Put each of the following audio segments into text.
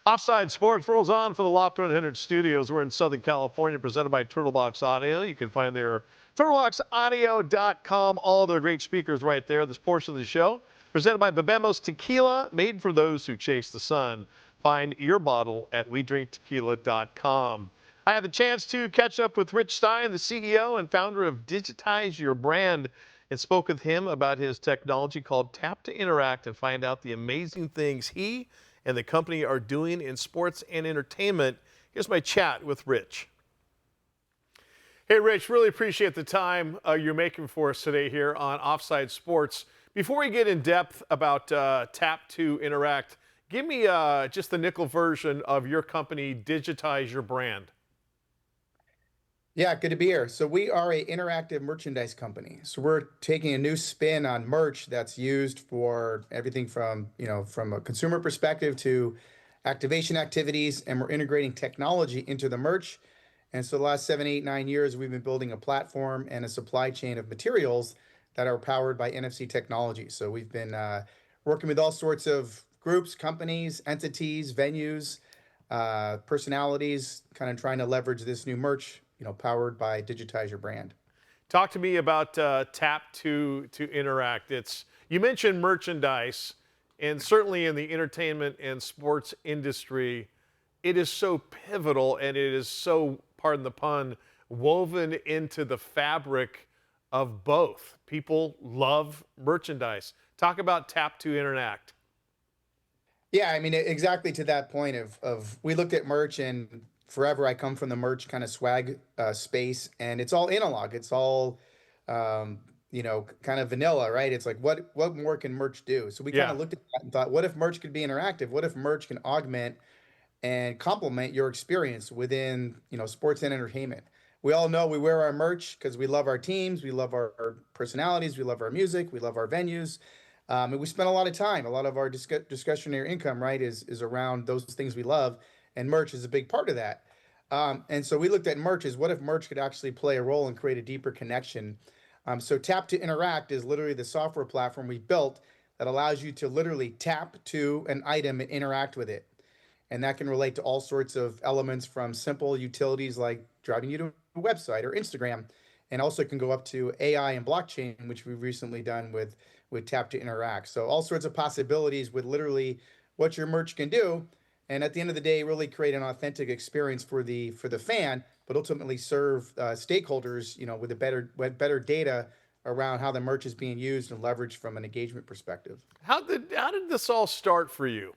Offside Sports rolls on for the Loft 100 Studios. We're in Southern California, presented by Turtlebox Audio. You can find their turtleboxaudio.com, all their great speakers right there. This portion of the show, presented by Bebemos Tequila, made for those who chase the sun. Find your bottle at wedrinktequila.com. I had the chance to catch up with Rich Stein, the CEO and founder of Digitize Your Brand, and spoke with him about his technology called Tap2Interact and find out the amazing things he and the company are doing in sports and entertainment. Here's my chat with Rich. Hey, Rich, really appreciate the time you're making for us today here on Offside Sports. Before we get in depth about Tap2Interact, give me just the nickel version of your company, Digitize Your Brand. Yeah, good to be here. So we are a interactive merchandise company. So we're taking a new spin on merch that's used for everything from, from a consumer perspective to activation activities, and we're integrating technology into the merch. And so the last 7, 8, 9 years, we've been building a platform and a supply chain of materials that are powered by NFC technology. So we've been working with all sorts of groups, companies, entities, venues, personalities, kind of trying to leverage this new merch, powered by Digitize Your Brand. Talk to me about Tap2Interact. You mentioned merchandise, and certainly in the entertainment and sports industry, it is so pivotal and it is so, pardon the pun, woven into the fabric of both. People love merchandise. Talk about Tap2Interact. Yeah, I mean, exactly to that point of we looked at merch, and forever I come from the merch kind of swag space, and it's all analog. It's all, kind of vanilla, right? It's like, what more can merch do? So we kind of looked at that and thought, what if merch could be interactive? What if merch can augment and complement your experience within, sports and entertainment? We all know we wear our merch because we love our teams, we love our personalities, we love our music, we love our venues. And we spend a lot of time, a lot of our discretionary income, right, is around those things we love, and merch is a big part of that. And so we looked at merch as, what if merch could actually play a role and create a deeper connection? So Tap2Interact is literally the software platform we built that allows you to literally tap to an item and interact with it. And that can relate to all sorts of elements, from simple utilities like driving you to a website or Instagram, and also can go up to AI and blockchain, which we've recently done with Tap2Interact. So all sorts of possibilities with literally what your merch can do, and at the end of the day, really create an authentic experience for the fan, but ultimately serve stakeholders, with with better data around how the merch is being used and leveraged from an engagement perspective. How did this all start for you?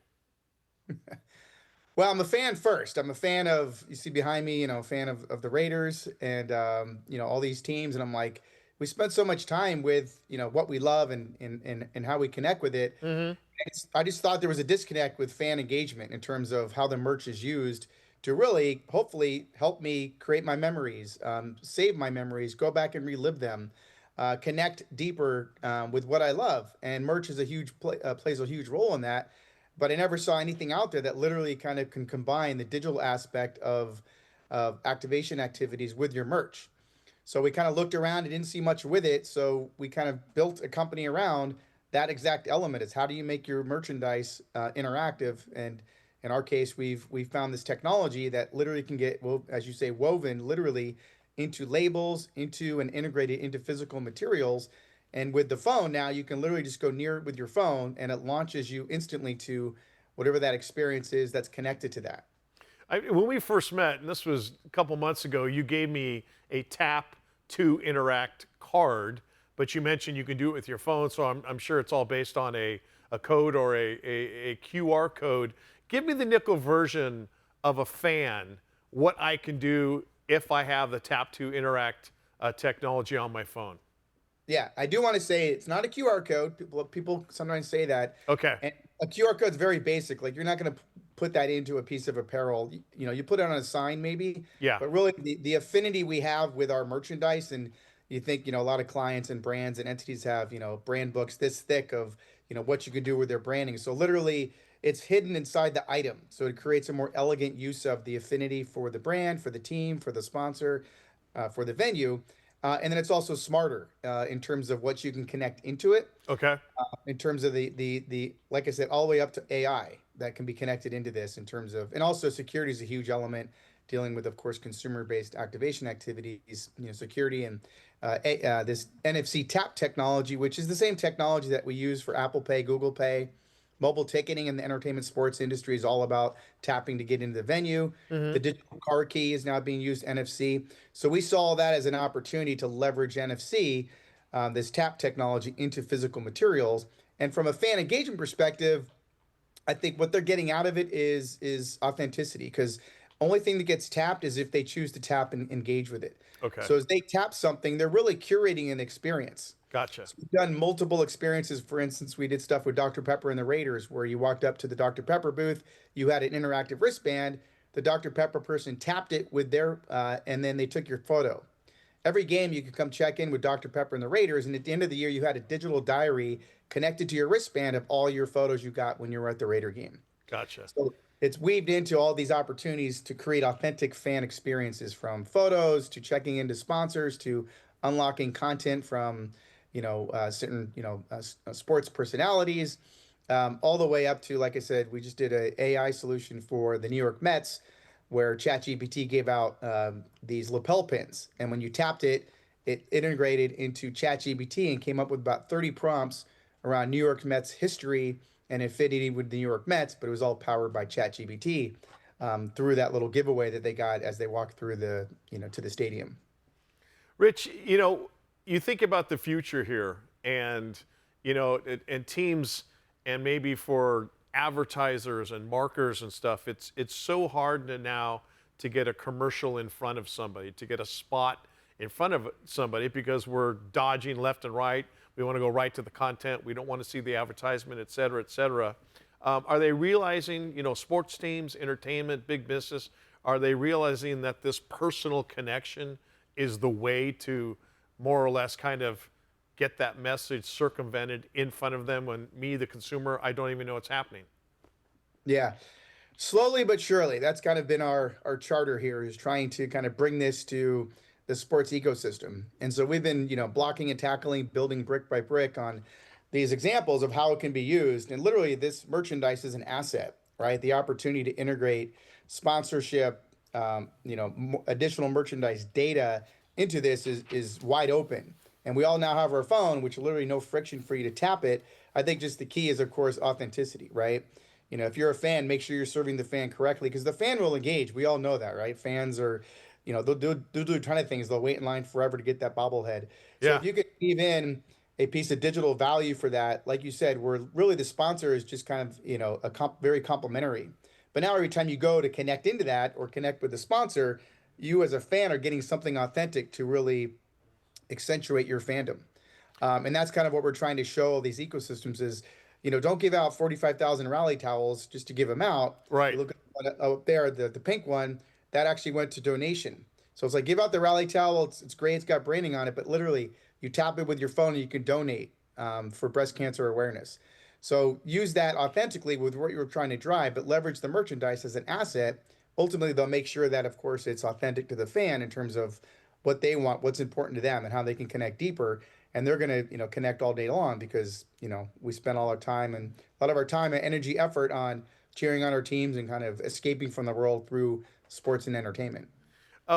Well, I'm a fan first. I'm a fan of, you see behind me, fan of the Raiders and, all these teams. And I'm like, we spent so much time with, what we love and how we connect with it. Mm-hmm. I just thought there was a disconnect with fan engagement in terms of how the merch is used to really, hopefully, help me create my memories, save my memories, go back and relive them, connect deeper with what I love. And merch is plays a huge role in that. But I never saw anything out there that literally kind of can combine the digital aspect of activation activities with your merch. So we kind of looked around and didn't see much with it. So we kind of built a company around that exact element: is how do you make your merchandise interactive? And in our case, we've found this technology that literally can get, well, as you say, woven literally into labels, into and integrated into physical materials. And with the phone now, you can literally just go near it with your phone, and it launches you instantly to whatever that experience is that's connected to that. When we first met, and this was a couple months ago, you gave me a Tap2Interact card, but you mentioned you can do it with your phone, so I'm sure it's all based on a code or a QR code. Give me the nickel version of a fan, what I can do if I have the Tap2Interact technology on my phone. Yeah, I do want to say it's not a QR code. People sometimes say that. Okay. And a QR code is very basic. Like, you're not going to put that into a piece of apparel. You put it on a sign maybe. Yeah. But really, the affinity we have with our merchandise, and you think, a lot of clients and brands and entities have, brand books this thick of, what you can do with their branding. So literally, it's hidden inside the item. So it creates a more elegant use of the affinity for the brand, for the team, for the sponsor, for the venue. And then it's also smarter in terms of what you can connect into it, Okay. in terms of the like I said, all the way up to AI that can be connected into this in terms of, and also security is a huge element dealing with, of course, consumer-based activation activities, security and this NFC tap technology, which is the same technology that we use for Apple Pay, Google Pay, mobile ticketing in the entertainment sports industry is all about tapping to get into the venue. The Hmm. digital card key is now being used NFC. So we saw that as an opportunity to leverage NFC, this tap technology, into physical materials. And from a fan engagement perspective, I think what they're getting out of it is authenticity, because only thing that gets tapped is if they choose to tap and engage with it. Okay. So as they tap something, they're really curating an experience. Gotcha. So we've done multiple experiences. For instance, we did stuff with Dr. Pepper and the Raiders, where you walked up to the Dr. Pepper booth, you had an interactive wristband, the Dr. Pepper person tapped it with their, and then they took your photo. Every game you could come check in with Dr. Pepper and the Raiders, and at the end of the year, you had a digital diary connected to your wristband of all your photos you got when you were at the Raider game. Gotcha. So it's weaved into all these opportunities to create authentic fan experiences, from photos to checking into sponsors to unlocking content from, certain, sports personalities, all the way up to, like I said, we just did a AI solution for the New York Mets where ChatGPT gave out these lapel pins, and when you tapped it, it integrated into ChatGPT and came up with about 30 prompts around New York Mets history and affinity with the New York Mets, but it was all powered by ChatGPT through that little giveaway that they got as they walked through to the stadium. Rich, you think about the future here, and and teams, and maybe for advertisers and marketers and stuff, it's so hard now to get a commercial in front of somebody, to get a spot in front of somebody, because we're dodging left and right. We want to go right to the content. We don't want to see the advertisement, et cetera, et cetera. Are they realizing, sports teams, entertainment, big business, are they realizing that this personal connection is the way to more or less kind of get that message circumvented in front of them, when me, the consumer, I don't even know what's happening? Yeah. Slowly but surely, that's kind of been our charter here, is trying to kind of bring this to the sports ecosystem. And so we've been, blocking and tackling, building brick by brick on these examples of how it can be used. And literally, this merchandise is an asset, right? The opportunity to integrate sponsorship, additional merchandise data into this is wide open. And we all now have our phone, which literally no friction for you to tap it. I think just the key is, of course, authenticity, right? If you're a fan, make sure you're serving the fan correctly, because the fan will engage. We all know that, right? Fans are, they'll do a ton of things. They'll wait in line forever to get that bobblehead. So Yeah. if you could weave in a piece of digital value for that, like you said, where really the sponsor is just kind of, very complimentary. But now every time you go to connect into that or connect with the sponsor, you as a fan are getting something authentic to really accentuate your fandom. And that's kind of what we're trying to show these ecosystems is, don't give out 45,000 rally towels just to give them out. You Right. look up there, the pink one, that actually went to donation. So it's like, give out the rally towel. It's great. It's got branding on it, but literally you tap it with your phone and you can donate for breast cancer awareness. So use that authentically with what you're trying to drive, but leverage the merchandise as an asset. Ultimately, they'll make sure that, of course, it's authentic to the fan in terms of what they want, what's important to them, and how they can connect deeper. And they're going to, connect all day long, because, we spend all our time and a lot of our time and energy, effort on cheering on our teams and kind of escaping from the world through sports and entertainment.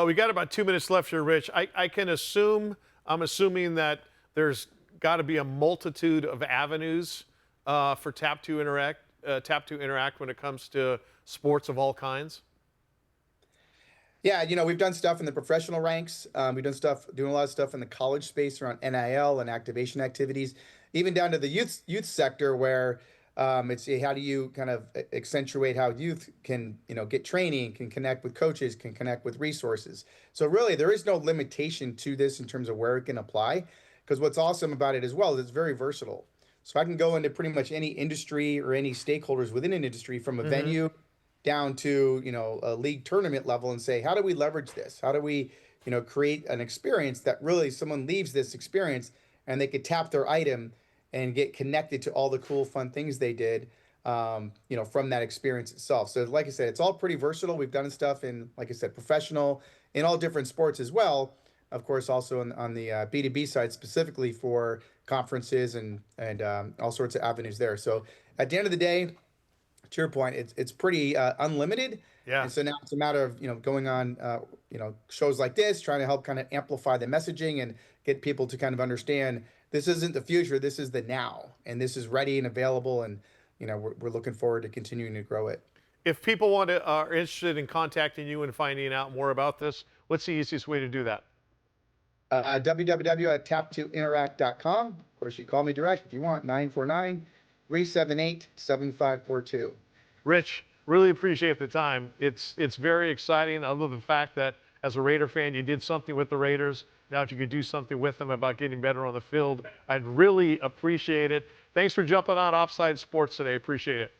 We got about 2 minutes left here, Rich. I can assume, I'm assuming that there's got to be a multitude of avenues for Tap2Interact when it comes to sports of all kinds. Yeah, we've done stuff in the professional ranks. We've doing a lot of stuff in the college space around NIL and activation activities, even down to the youth sector, where it's how do you kind of accentuate how youth can, get training, can connect with coaches, can connect with resources. So really, there is no limitation to this in terms of where it can apply, because what's awesome about it as well is it's very versatile. So I can go into pretty much any industry or any stakeholders within an industry, from a Hmm. venue down to, a league tournament level, and say, how do we leverage this? How do we, create an experience that really someone leaves this experience and they could tap their item and get connected to all the cool, fun things they did, from that experience itself. So, like I said, it's all pretty versatile. We've done stuff in, like I said, professional, in all different sports as well. of course, also on the B2B side, specifically for conferences and all sorts of avenues there. So at the end of the day, to your point, it's pretty unlimited. Yeah. And so now it's a matter of going on shows like this, trying to help kind of amplify the messaging and get people to kind of understand this isn't the future, this is the now, and this is ready and available, and we're looking forward to continuing to grow it. If people are interested in contacting you and finding out more about this, what's the easiest way to do that? www.tap2interact.com. Of course, you call me direct if you want, 949-378-7542. Rich, really appreciate the time. It's very exciting. I love the fact that as a Raider fan, you did something with the Raiders. Now if you could do something with them about getting better on the field, I'd really appreciate it. Thanks for jumping on Offside Sports today. Appreciate it.